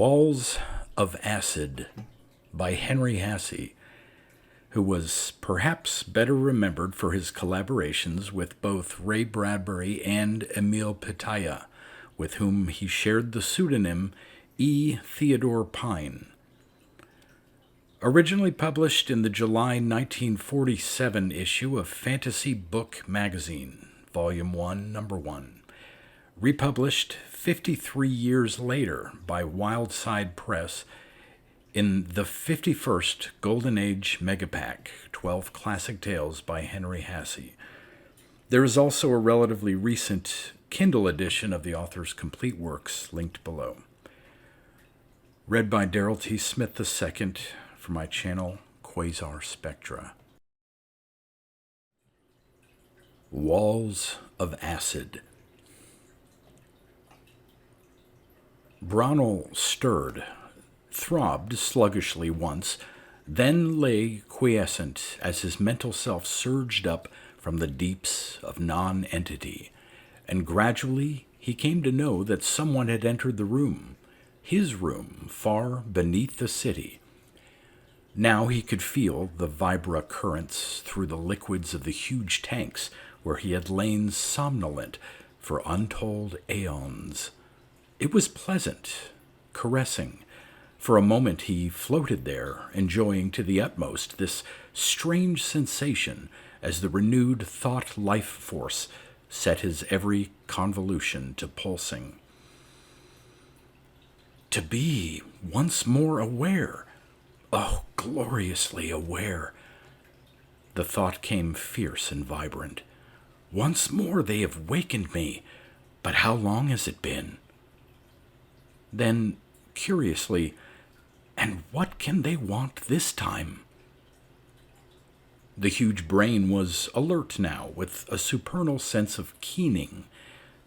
Walls of Acid by Henry Hasse, who was perhaps better remembered for his collaborations with both Ray Bradbury and Emil Petaja, with whom he shared the pseudonym Theodore Pine. Originally published in the July 1947 issue of Fantasy Book Magazine, Volume 1, Number 1. Republished 53 years later by Wildside Press in the 51st Golden Age Megapack, 12 Classic Tales by Henry Hasse. There is also a relatively recent Kindle edition of the author's complete works linked below. Read by Darrell T. Smith II for my channel, Quasar Spectra. Walls of Acid. Bronwell stirred, throbbed sluggishly once, then lay quiescent as his mental self surged up from the deeps of non-entity, and gradually he came to know that someone had entered the room, his room, far beneath the city. Now he could feel the vibra currents through the liquids of the huge tanks where he had lain somnolent for untold aeons. It was pleasant, caressing. For a moment he floated there, enjoying to the utmost this strange sensation as the renewed thought life force set his every convolution to pulsing. To be once more aware, oh, gloriously aware. The thought came fierce and vibrant. Once more they have wakened me, but how long has it been? Then, curiously, and what can they want this time? The huge brain was alert now, with a supernal sense of keening.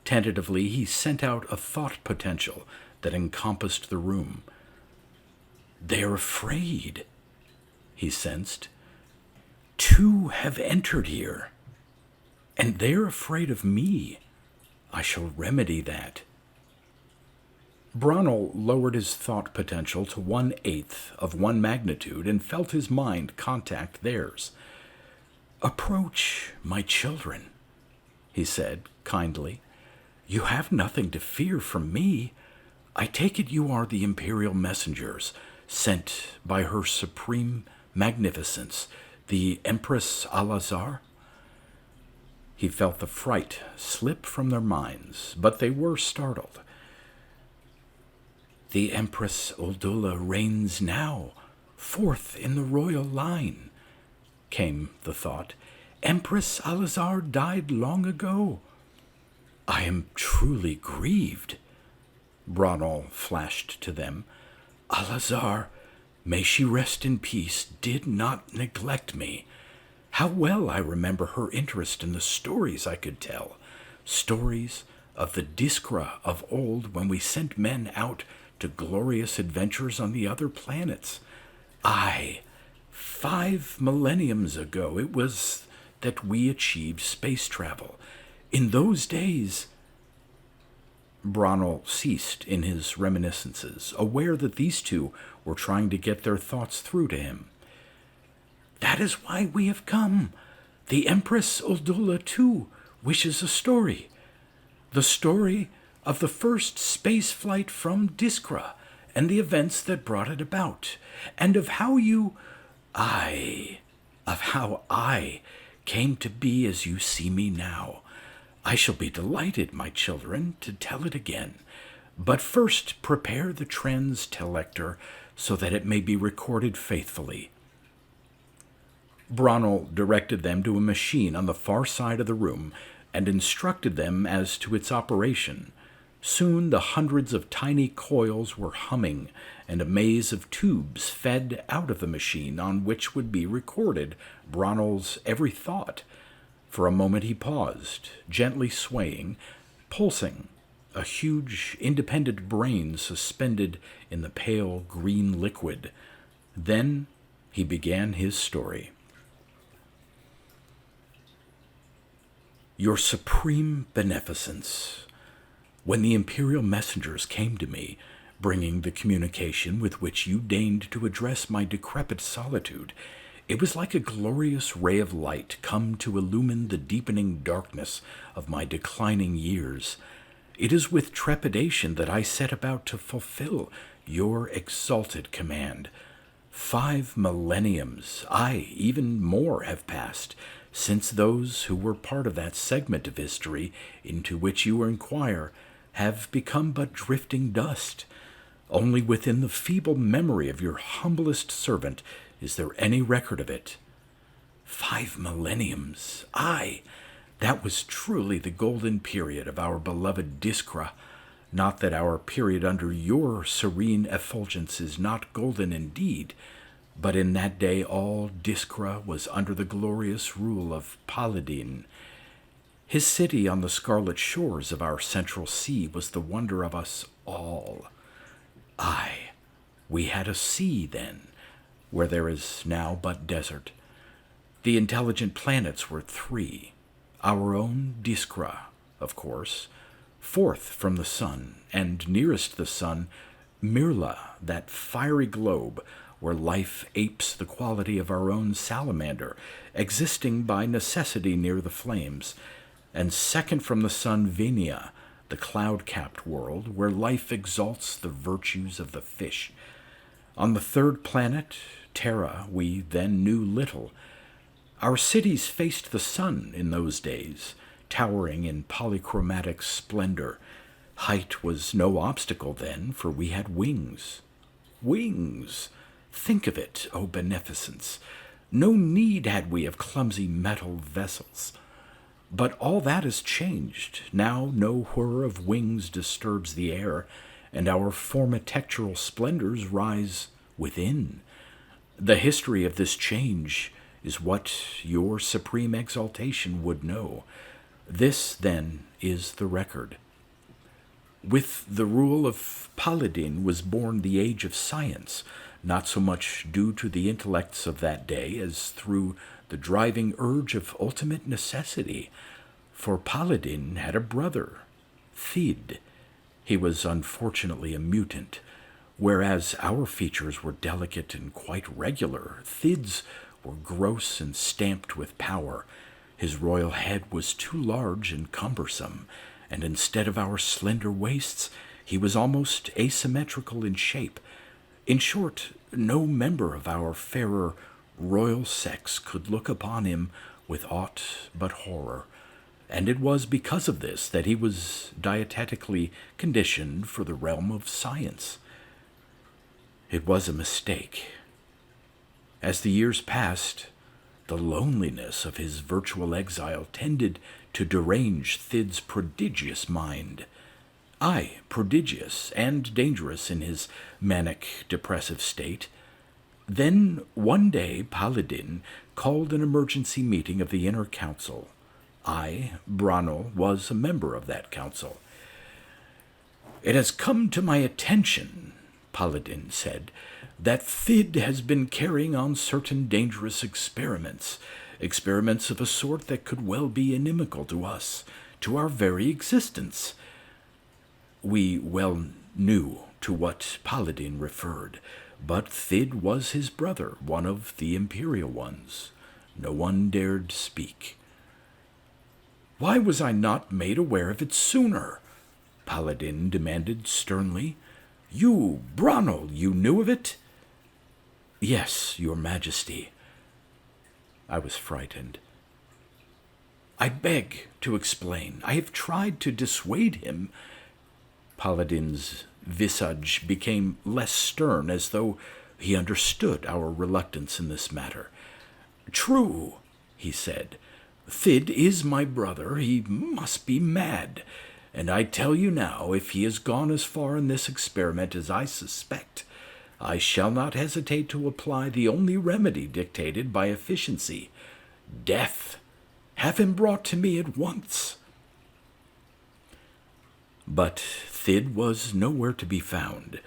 Tentatively, he sent out a thought potential that encompassed the room. They're afraid, he sensed. Two have entered here, and they're afraid of me. I shall remedy that. Bronwell lowered his thought potential to 1/8 of one magnitude and felt his mind contact theirs. Approach, my children, he said kindly. You have nothing to fear from me. I take it you are the imperial messengers sent by her supreme magnificence, the Empress Al-Azhar? He felt the fright slip from their minds, but they were startled. The Empress Uldula reigns now, fourth in the royal line, came the thought. Empress Al-Azhar died long ago. I am truly grieved. Bronwell flashed to them. Al-Azhar, may she rest in peace, did not neglect me. How well I remember her interest in the stories I could tell, stories of the Diskra of old when we sent men out to glorious adventures on the other planets. 5 millenniums ago it was that we achieved space travel. In those days... Bronwell ceased in his reminiscences, aware that these two were trying to get their thoughts through to him. That is why we have come. The Empress Uldula, too, wishes a story. The story of the first space flight from Diskra and the events that brought it about, and of how I came to be as you see me now. I shall be delighted, my children, to tell it again. But first prepare the trans-telector so that it may be recorded faithfully. Bronwell directed them to a machine on the far side of the room and instructed them as to its operation. Soon the hundreds of tiny coils were humming, and a maze of tubes fed out of the machine on which would be recorded Bronwell's every thought. For a moment he paused, gently swaying, pulsing, a huge, independent brain suspended in the pale green liquid. Then he began his story. Your supreme beneficence. When the imperial messengers came to me, bringing the communication with which you deigned to address my decrepit solitude. It was like a glorious ray of light come to illumine the deepening darkness of my declining years. It is with trepidation that I set about to fulfill your exalted command. 5 millenniums, aye, even more, have passed, since those who were part of that segment of history into which you inquire have become but drifting dust. Only within the feeble memory of your humblest servant is there any record of it. 5 millenniums, aye, that was truly the golden period of our beloved Diskra. Not that our period under your serene effulgence is not golden indeed, but in that day all Diskra was under the glorious rule of Paladin. His city on the scarlet shores of our central sea was the wonder of us all. Aye, we had a sea then, where there is now but desert. The intelligent planets were 3. Our own Diskra, of course, 4th from the sun, and nearest the sun, Mirla, that fiery globe where life apes the quality of our own salamander, existing by necessity near the flames, and 2nd from the sun, Venia, the cloud-capped world where life exalts the virtues of the fish. On the 3rd planet, Terra, we then knew little. Our cities faced the sun in those days, towering in polychromatic splendor. Height was no obstacle then, for we had wings. Wings! Think of it, O beneficence! No need had we of clumsy metal vessels. But all that is changed. Now no whir of wings disturbs the air, and our formitectural splendors rise within. The history of this change is what your supreme exaltation would know. This, then, is the record. With the rule of Paladin was born the age of science, not so much due to the intellects of that day as through the driving urge of ultimate necessity. For Paladin had a brother, Thid. He was unfortunately a mutant. Whereas our features were delicate and quite regular, Thid's were gross and stamped with power. His royal head was too large and cumbersome, and instead of our slender waists, he was almost asymmetrical in shape. In short, no member of our fairer royal sex could look upon him with aught but horror, and it was because of this that he was dietetically conditioned for the realm of science. It was a mistake. As the years passed, the loneliness of his virtual exile tended to derange Thid's prodigious mind. Aye, prodigious and dangerous in his manic depressive state. Then one day Paladin called an emergency meeting of the Inner Council. I, Branel, was a member of that council. "It has come to my attention," Paladin said, "that Thid has been carrying on certain dangerous experiments of a sort that could well be inimical to us, to our very existence." We well knew to what Paladin referred, but Thid was his brother, one of the imperial ones. No one dared speak. "Why was I not made aware of it sooner?" Paladin demanded sternly. "You, Branel, you knew of it?" "Yes, your majesty." I was frightened. "I beg to explain. I have tried to dissuade him." Paladin's visage became less stern, as though he understood our reluctance in this matter. "True," he said. "Thid is my brother. He must be mad. And I tell you now, if he has gone as far in this experiment as I suspect, I shall not hesitate to apply the only remedy dictated by efficiency: death. Have him brought to me at once." But Thid was nowhere to be found.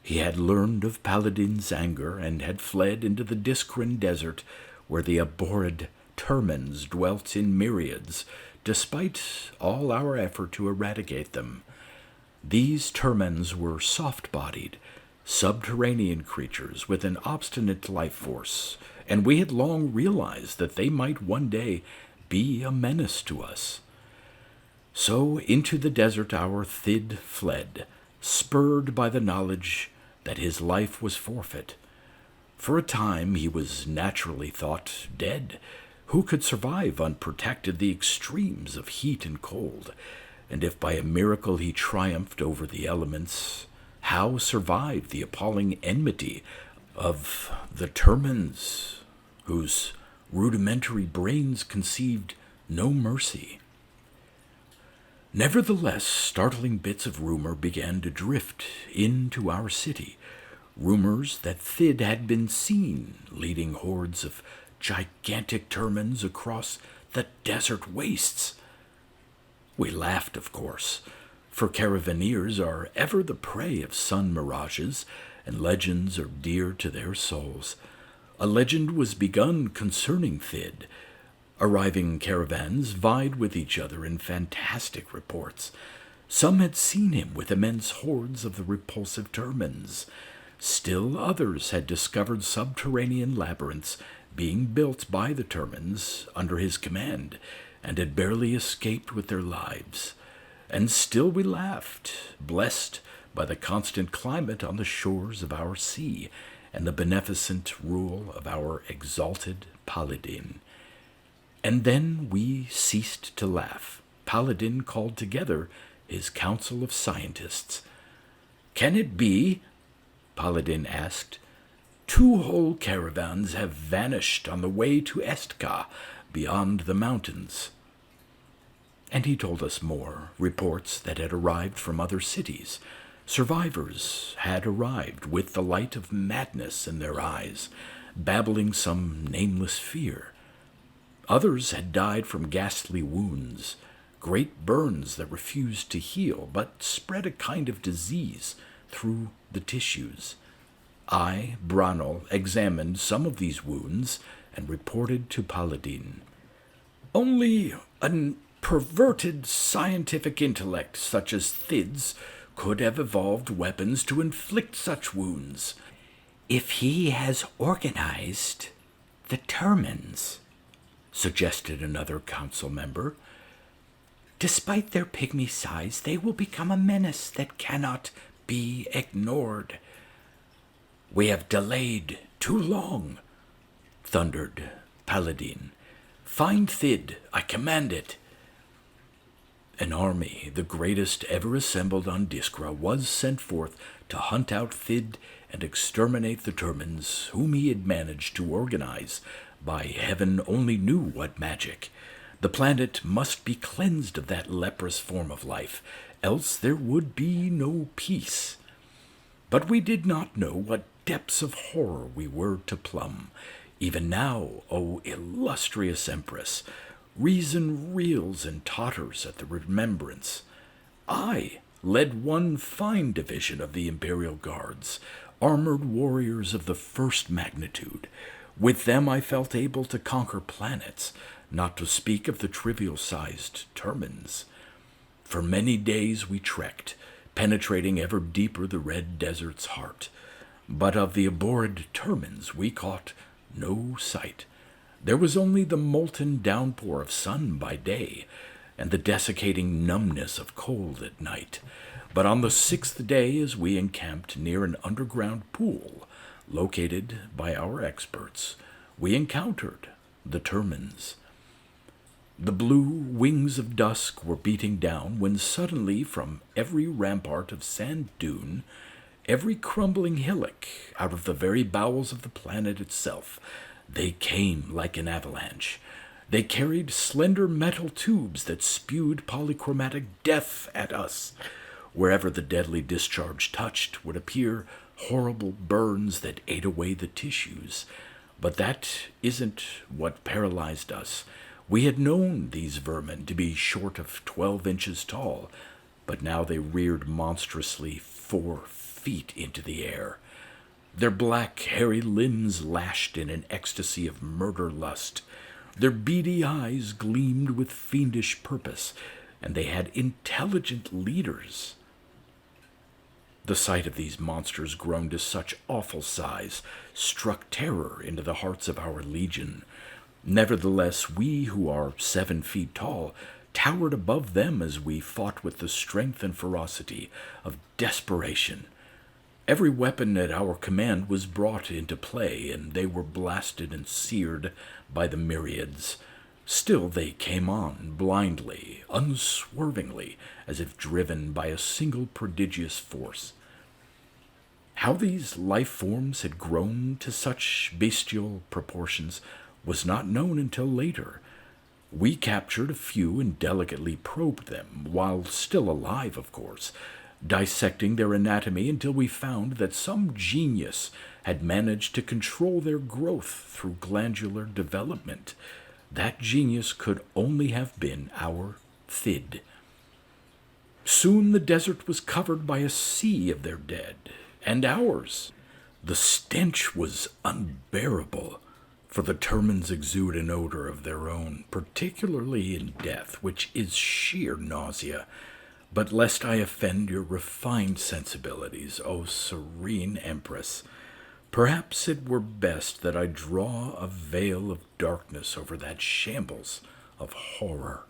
He had learned of Paladin's anger and had fled into the Diskran desert, where the abhorred Termins dwelt in myriads, despite all our effort to eradicate them. These termins were soft-bodied, subterranean creatures with an obstinate life force, and we had long realized that they might one day be a menace to us. So into the desert our Thid fled, spurred by the knowledge that his life was forfeit. For a time he was naturally thought dead. Who could survive unprotected the extremes of heat and cold? And if by a miracle he triumphed over the elements, how survive the appalling enmity of the termins, whose rudimentary brains conceived no mercy? Nevertheless, startling bits of rumor began to drift into our city. Rumors that Thid had been seen leading hordes of gigantic termins across the desert wastes. We laughed, of course, for caravaneers are ever the prey of sun mirages, and legends are dear to their souls. A legend was begun concerning Thid. Arriving caravans vied with each other in fantastic reports. Some had seen him with immense hordes of the repulsive termins. Still others had discovered subterranean labyrinths being built by the termins under his command, and had barely escaped with their lives. And still we laughed, blessed by the constant climate on the shores of our sea, and the beneficent rule of our exalted paladin. And then we ceased to laugh. Paladin called together his council of scientists. "Can it be?" Paladin asked. "Two whole caravans have vanished on the way to Estka, beyond the mountains." And he told us more, reports that had arrived from other cities. Survivors had arrived with the light of madness in their eyes, babbling some nameless fear. Others had died from ghastly wounds, great burns that refused to heal, but spread a kind of disease through the tissues. I, Branel, examined some of these wounds and reported to Paladin. "Only a perverted scientific intellect such as Thid's could have evolved weapons to inflict such wounds." "If he has organized the termins," suggested another council member. "Despite their pygmy size, they will become a menace that cannot be ignored." "We have delayed too long," thundered Paladin. "Find Thid, I command it." An army, the greatest ever assembled on Diskra, was sent forth to hunt out Thid and exterminate the termins whom he had managed to organize by heaven only knew what magic. The planet must be cleansed of that leprous form of life, else there would be no peace. But we did not know what depths of horror we were to plumb. Even now, O illustrious Empress, reason reels and totters at the remembrance. I led one fine division of the Imperial Guards, armored warriors of the first magnitude. With them I felt able to conquer planets, not to speak of the trivial-sized termins. For many days we trekked, penetrating ever deeper the red desert's heart. But of the abhorred termins we caught no sight. There was only the molten downpour of sun by day, and the desiccating numbness of cold at night. But on the 6th day, as we encamped near an underground pool, located by our experts, we encountered the termins. The blue wings of dusk were beating down when suddenly from every rampart of sand dune, every crumbling hillock, out of the very bowels of the planet itself, they came like an avalanche. They carried slender metal tubes that spewed polychromatic death at us. Wherever the deadly discharge touched would appear horrible burns that ate away the tissues. But that isn't what paralyzed us. We had known these vermin to be short of 12 inches tall, but now they reared monstrously 4 feet into the air. Their black, hairy limbs lashed in an ecstasy of murder-lust. Their beady eyes gleamed with fiendish purpose, and they had intelligent leaders. The sight of these monsters grown to such awful size struck terror into the hearts of our legion. Nevertheless, we who are 7 feet tall towered above them as we fought with the strength and ferocity of desperation. Every weapon at our command was brought into play, and they were blasted and seared by the myriads. Still they came on, blindly, unswervingly, as if driven by a single prodigious force. How these life forms had grown to such bestial proportions was not known until later. We captured a few and delicately probed them, while still alive, of course, dissecting their anatomy until we found that some genius had managed to control their growth through glandular development. That genius could only have been our Thid. Soon the desert was covered by a sea of their dead, and ours. The stench was unbearable, for the termins exude an odor of their own, particularly in death, which is sheer nausea. But lest I offend your refined sensibilities, O serene Empress, perhaps it were best that I draw a veil of darkness over that shambles of horror.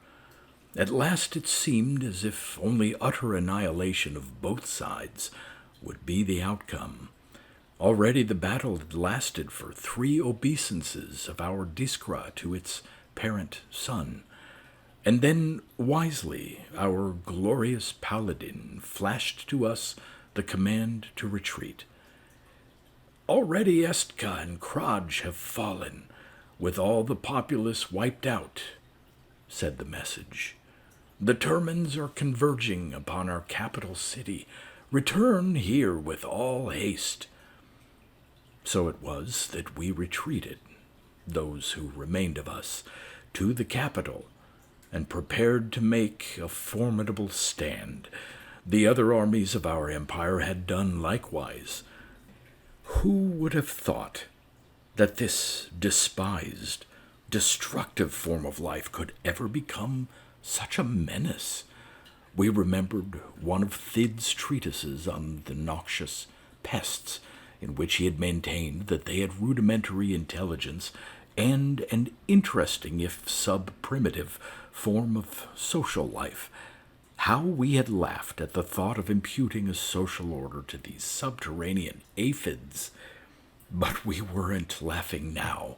At last it seemed as if only utter annihilation of both sides would be the outcome. Already the battle had lasted for 3 obeisances of our Diskra to its parent sun. And then, wisely, our glorious paladin flashed to us the command to retreat. Already Estka and Kraj have fallen, with all the populace wiped out, said the message. The Termins are converging upon our capital city. Return here with all haste. So it was that we retreated, those who remained of us, to the capital, and prepared to make a formidable stand. The other armies of our empire had done likewise. Who would have thought that this despised, destructive form of life could ever become such a menace? We remembered one of Thid's treatises on the noxious pests, in which he had maintained that they had rudimentary intelligence and an interesting, if sub-primitive, form of social life. How we had laughed at the thought of imputing a social order to these subterranean aphids. But we weren't laughing now.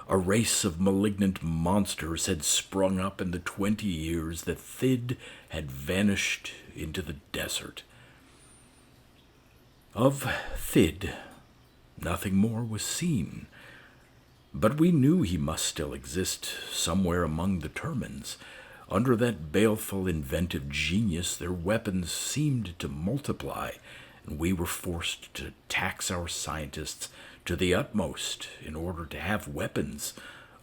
A race of malignant monsters had sprung up in the 20 years that Thid had vanished into the desert. Of Thid, nothing more was seen, but we knew he must still exist somewhere among the Termins. Under that baleful inventive genius, their weapons seemed to multiply, and we were forced to tax our scientists to the utmost in order to have weapons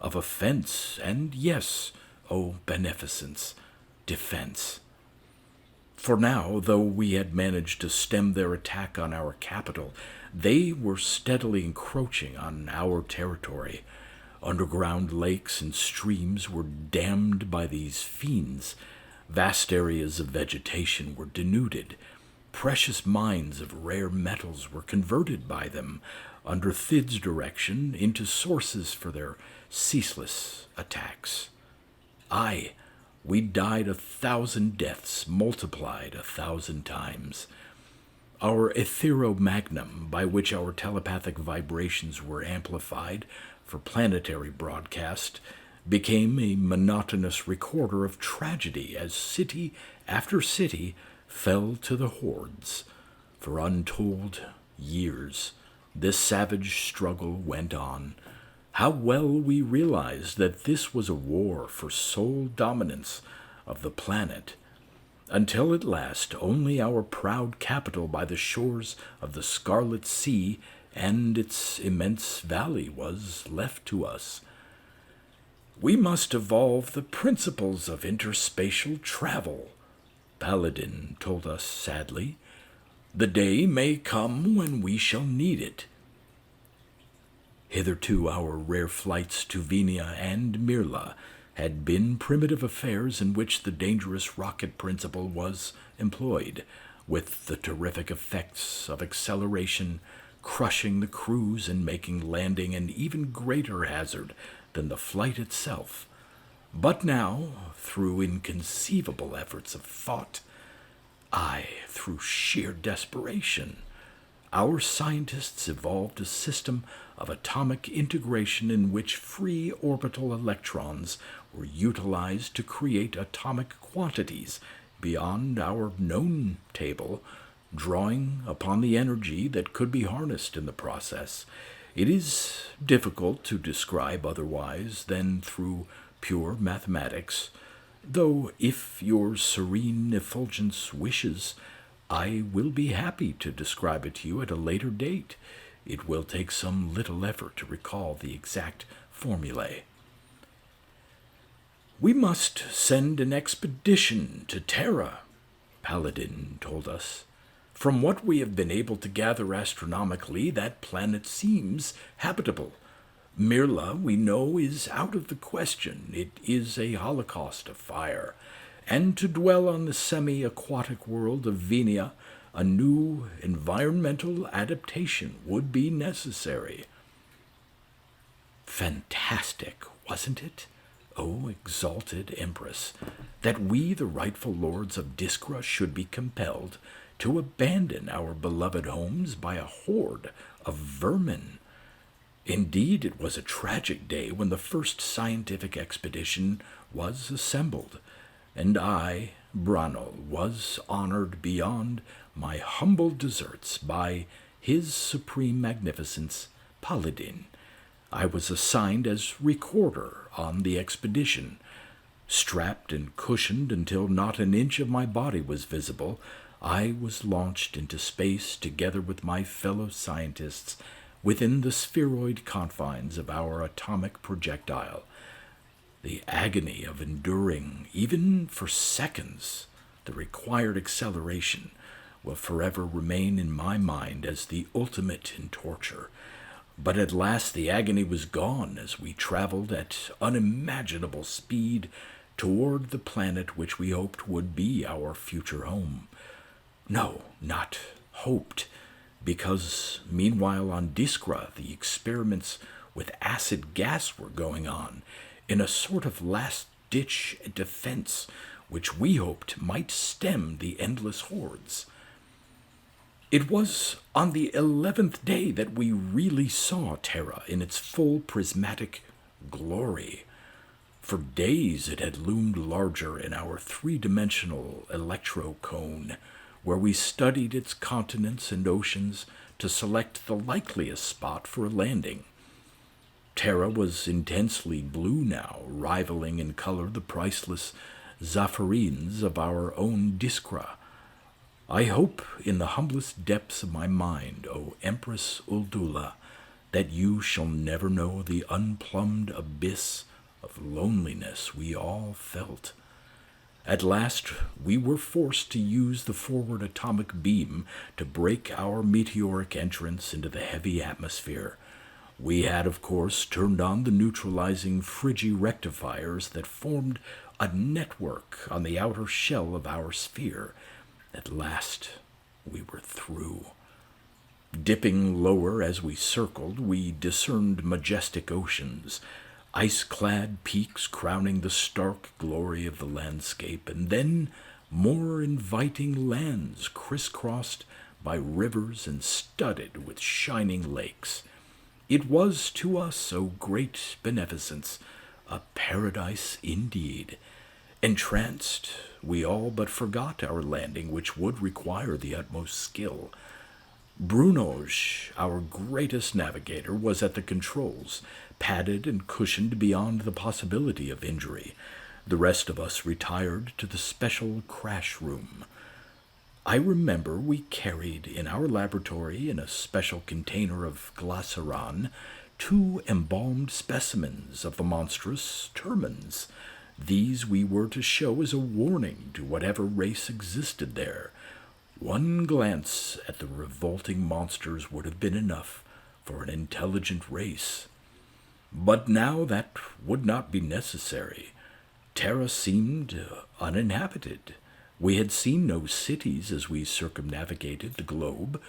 of offense and, yes, O beneficence, defense. For now, though we had managed to stem their attack on our capital, they were steadily encroaching on our territory. Underground lakes and streams were dammed by these fiends. Vast areas of vegetation were denuded. Precious mines of rare metals were converted by them, under Thid's direction, into sources for their ceaseless attacks. Aye, we died 1,000 deaths, multiplied 1,000 times. Our etheromagnum, by which our telepathic vibrations were amplified for planetary broadcast, became a monotonous recorder of tragedy as city after city fell to the hordes. For untold years, this savage struggle went on. How well we realized that this was a war for sole dominance of the planet, until at last only our proud capital by the shores of the Scarlet Sea and its immense valley was left to us. We must evolve the principles of interspatial travel, Paladin told us sadly. The day may come when we shall need it. Hitherto our rare flights to Venia and Mirla had been primitive affairs in which the dangerous rocket principle was employed. with the terrific effects of acceleration crushing the crews and making landing an even greater hazard than the flight itself. But now, through inconceivable efforts of thought, through sheer desperation, our scientists evolved a system of atomic integration in which free orbital electrons were utilized to create atomic quantities beyond our known table, drawing upon the energy that could be harnessed in the process. It is difficult to describe otherwise than through pure mathematics, though if your serene effulgence wishes, I will be happy to describe it to you at a later date. It will take some little effort to recall the exact formulae. "We must send an expedition to Terra," Paladin told us. "From what we have been able to gather astronomically, that planet seems habitable. Mirla, we know, is out of the question. It is a holocaust of fire. And to dwell on the semi-aquatic world of Venia, a new environmental adaptation would be necessary." Fantastic, wasn't it? O exalted Empress, that we, the rightful lords of Diskra, should be compelled to abandon our beloved homes by a horde of vermin. Indeed, it was a tragic day when the first scientific expedition was assembled, and I, Branal, was honored beyond my humble deserts by His Supreme Magnificence, Paladin. I was assigned as recorder on the expedition. Strapped and cushioned until not an inch of my body was visible, I was launched into space together with my fellow scientists within the spheroid confines of our atomic projectile. The agony of enduring, even for seconds, the required acceleration will forever remain in my mind as the ultimate in torture. But at last the agony was gone as we traveled at unimaginable speed toward the planet which we hoped would be our future home. No, not hoped, because meanwhile on Diskra the experiments with acid gas were going on in a sort of last-ditch defense which we hoped might stem the endless hordes. It was on the 11th day that we really saw Terra in its full prismatic glory. For days it had loomed larger in our three-dimensional electro-cone, where we studied its continents and oceans to select the likeliest spot for a landing. Terra was intensely blue now, rivaling in color the priceless zafirines of our own Diskra. I hope in the humblest depths of my mind, O Empress Uldula, that you shall never know the unplumbed abyss of loneliness we all felt. At last, we were forced to use the forward atomic beam to break our meteoric entrance into the heavy atmosphere. We had, of course, turned on the neutralizing Frigi-rectifiers that formed a network on the outer shell of our sphere. At last, we were through. Dipping lower as we circled, we discerned majestic oceans, ice-clad peaks crowning the stark glory of the landscape, and then more inviting lands crisscrossed by rivers and studded with shining lakes. It was to us, O great beneficence, a paradise indeed. Entranced, we all but forgot our landing, which would require the utmost skill. Brunoj, our greatest navigator, was at the controls, padded and cushioned beyond the possibility of injury. The rest of us retired to the special crash room. I remember we carried in our laboratory, in a special container of glycerin, 2 embalmed specimens of the monstrous termins. These we were to show as a warning to whatever race existed there. One glance at the revolting monsters would have been enough for an intelligent race. But now that would not be necessary. Terra seemed uninhabited. We had seen no cities as we circumnavigated the globe.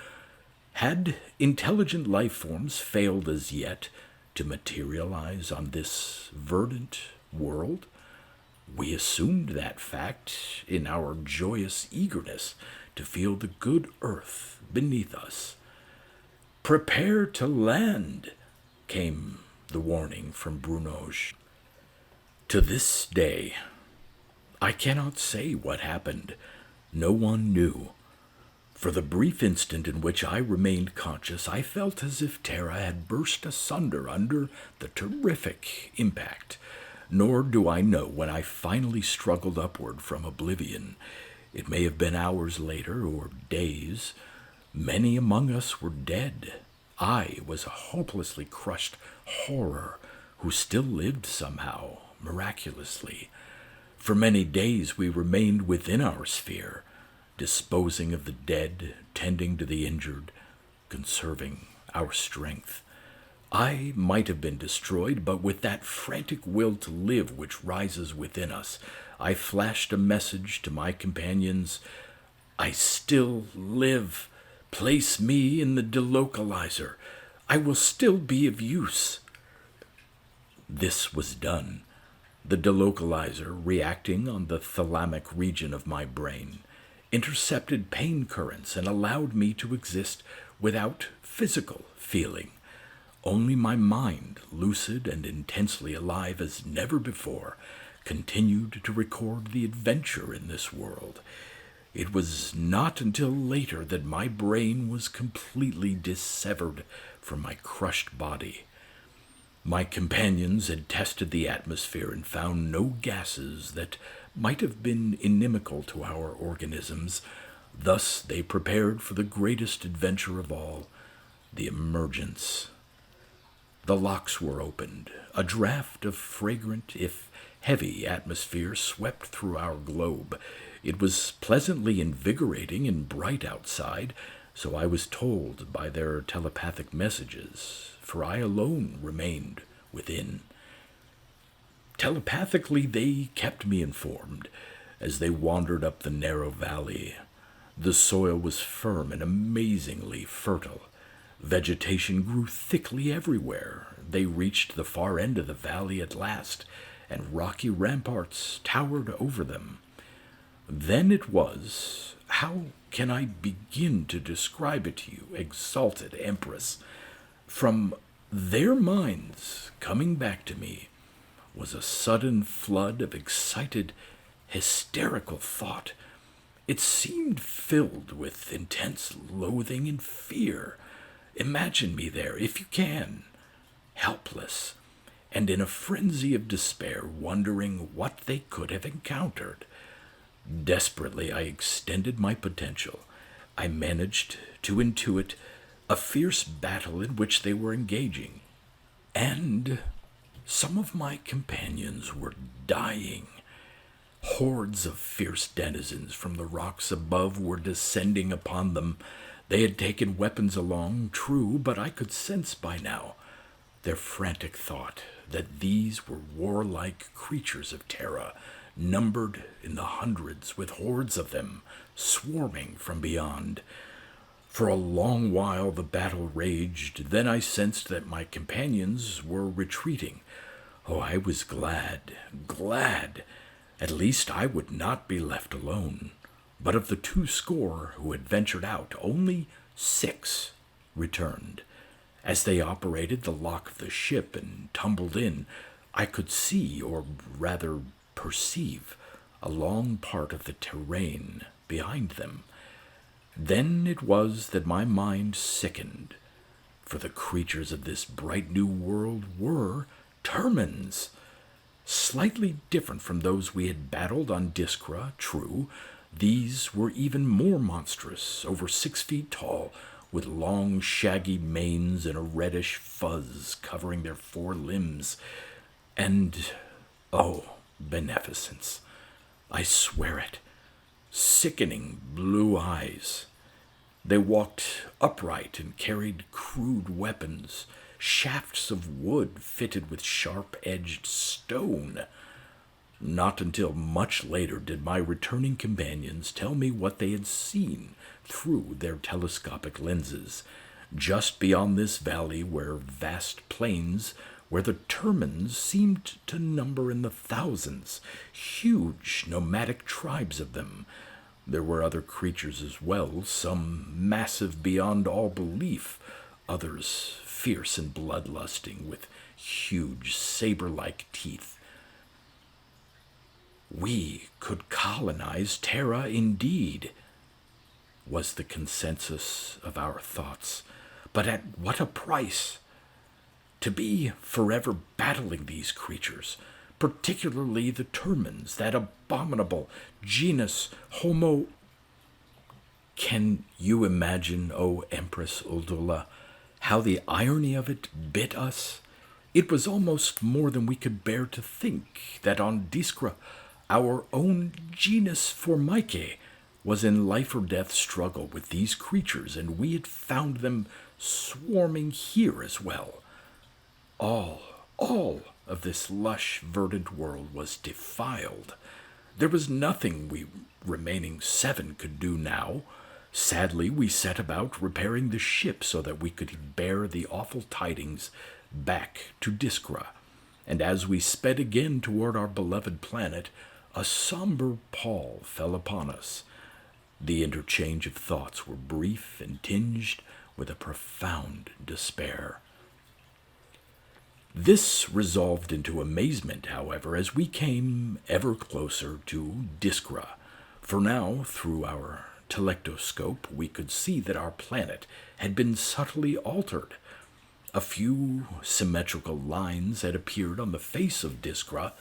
Had intelligent life forms failed as yet to materialize on this verdant world? We assumed that fact in our joyous eagerness to feel the good earth beneath us. "Prepare to land," came the warning from Brunoge. To this day, I cannot say what happened. No one knew. For the brief instant in which I remained conscious, I felt as if Terra had burst asunder under the terrific impact. Nor do I know when I finally struggled upward from oblivion. It may have been hours later or days. Many among us were dead. I was a hopelessly crushed horror who still lived somehow, miraculously. For many days we remained within our sphere, disposing of the dead, tending to the injured, conserving our strength. I might have been destroyed, but with that frantic will to live which rises within us, I flashed a message to my companions. "I still live. Place me in the delocalizer. I will still be of use." This was done. The delocalizer, reacting on the thalamic region of my brain, intercepted pain currents and allowed me to exist without physical feeling. Only my mind, lucid and intensely alive as never before, continued to record the adventure in this world. It was not until later that my brain was completely dissevered from my crushed body. My companions had tested the atmosphere and found no gases that might have been inimical to our organisms. Thus they prepared for the greatest adventure of all, the emergence. The locks were opened. A draft of fragrant, if heavy, atmosphere swept through our globe. It was pleasantly invigorating and bright outside, so I was told by their telepathic messages, for I alone remained within. Telepathically, they kept me informed as they wandered up the narrow valley. The soil was firm and amazingly fertile. Vegetation grew thickly everywhere. They reached the far end of the valley at last, and rocky ramparts towered over them. Then it was, how can I begin to describe it to you, exalted Empress? From their minds coming back to me was a sudden flood of excited, hysterical thought. It seemed filled with intense loathing and fear. Imagine me there, if you can, helpless, and in a frenzy of despair, wondering what they could have encountered. Desperately, I extended my potential. I managed to intuit a fierce battle in which they were engaging, and some of my companions were dying. Hordes of fierce denizens from the rocks above were descending upon them. They had taken weapons along, true, but I could sense by now their frantic thought that these were warlike creatures of Terra, numbered in the hundreds, with hordes of them swarming from beyond. For a long while the battle raged. Then I sensed that my companions were retreating. Oh, I was glad. At least I would not be left alone. But of the 200 who had ventured out, only 6 returned. As they operated the lock of the ship and tumbled in, I could see, or rather perceive, a long part of the terrain behind them. Then it was that my mind sickened, for the creatures of this bright new world were termins, slightly different from those we had battled on Diskra, true. These were even more monstrous, over 6 feet tall, with long shaggy manes and a reddish fuzz covering their 4 limbs. And, oh, beneficence, I swear it, sickening blue eyes. They walked upright and carried crude weapons, shafts of wood fitted with sharp-edged stone. Not until much later did my returning companions tell me what they had seen through their telescopic lenses, just beyond this valley were vast plains where the termins seemed to number in the thousands, huge nomadic tribes of them. There were other creatures as well, some massive beyond all belief, others fierce and bloodlusting with huge saber-like teeth. We could colonize Terra indeed, was the consensus of our thoughts, but at what a price! To be forever battling these creatures, particularly the termins, that abominable genus Homo. Can you imagine, O Empress Uldula, how the irony of it bit us? It was almost more than we could bear to think that on Diskra, our own genus Formicae was in life or death struggle with these creatures, and we had found them swarming here as well. All of this lush, verdant world was defiled. There was nothing we remaining 7 could do now. Sadly, we set about repairing the ship so that we could bear the awful tidings back to Diskra. And as we sped again toward our beloved planet, a somber pall fell upon us. The interchange of thoughts were brief and tinged with a profound despair. This resolved into amazement, however, as we came ever closer to Diskra, for now, through our telectoscope, we could see that our planet had been subtly altered. A few symmetrical lines had appeared on the face of Diskra,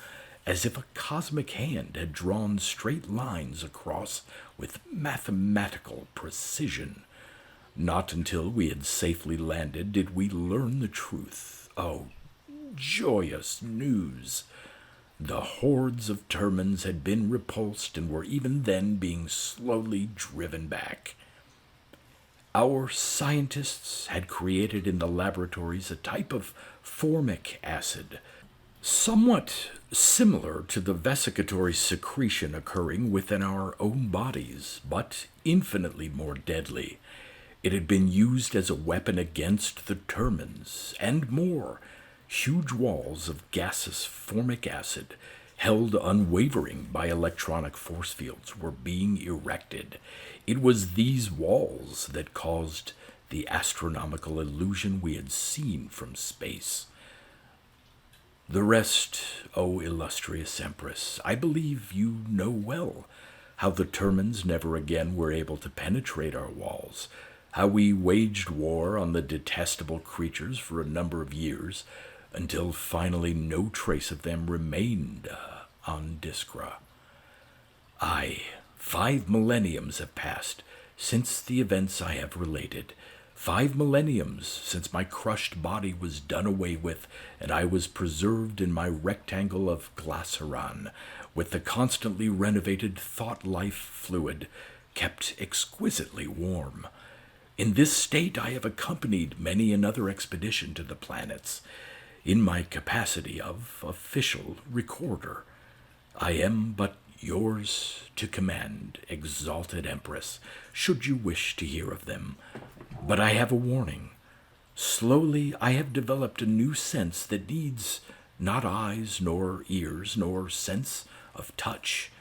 as if a cosmic hand had drawn straight lines across with mathematical precision. Not until we had safely landed did we learn the truth. Oh, joyous news! The hordes of termins had been repulsed and were even then being slowly driven back. Our scientists had created in the laboratories a type of formic acid, somewhat similar to the vesicatory secretion occurring within our own bodies, but infinitely more deadly. It had been used as a weapon against the termins, and more. Huge walls of gaseous formic acid, held unwavering by electronic force fields, were being erected. It was these walls that caused the astronomical illusion we had seen from space. The rest, O illustrious Empress, I believe you know well, how the termins never again were able to penetrate our walls, how we waged war on the detestable creatures for a number of years, until finally no trace of them remained on Diskra. Aye, 5 millenniums have passed since the events I have related. 5 millenniums since my crushed body was done away with, and I was preserved in my rectangle of glycerin, with the constantly renovated thought-life fluid kept exquisitely warm. In this state I have accompanied many another expedition to the planets, in my capacity of official recorder. I am but yours to command, exalted Empress, should you wish to hear of them. But I have a warning. Slowly I have developed a new sense that needs not eyes nor ears nor sense of touch,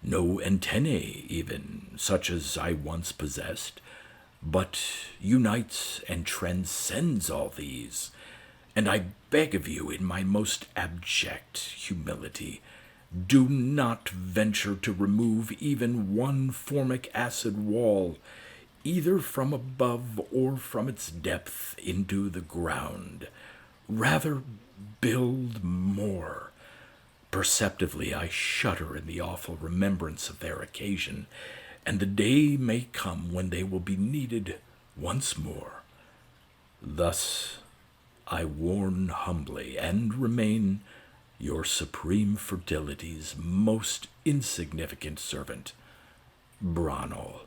no antennae even, such as I once possessed, but unites and transcends all these. And I beg of you in my most abject humility, do not venture to remove even one formic acid wall, either from above or from its depth into the ground. Rather build more. Perceptively I shudder in the awful remembrance of their occasion, and the day may come when they will be needed once more. Thus I warn humbly and remain your supreme fertility's most insignificant servant, Branol.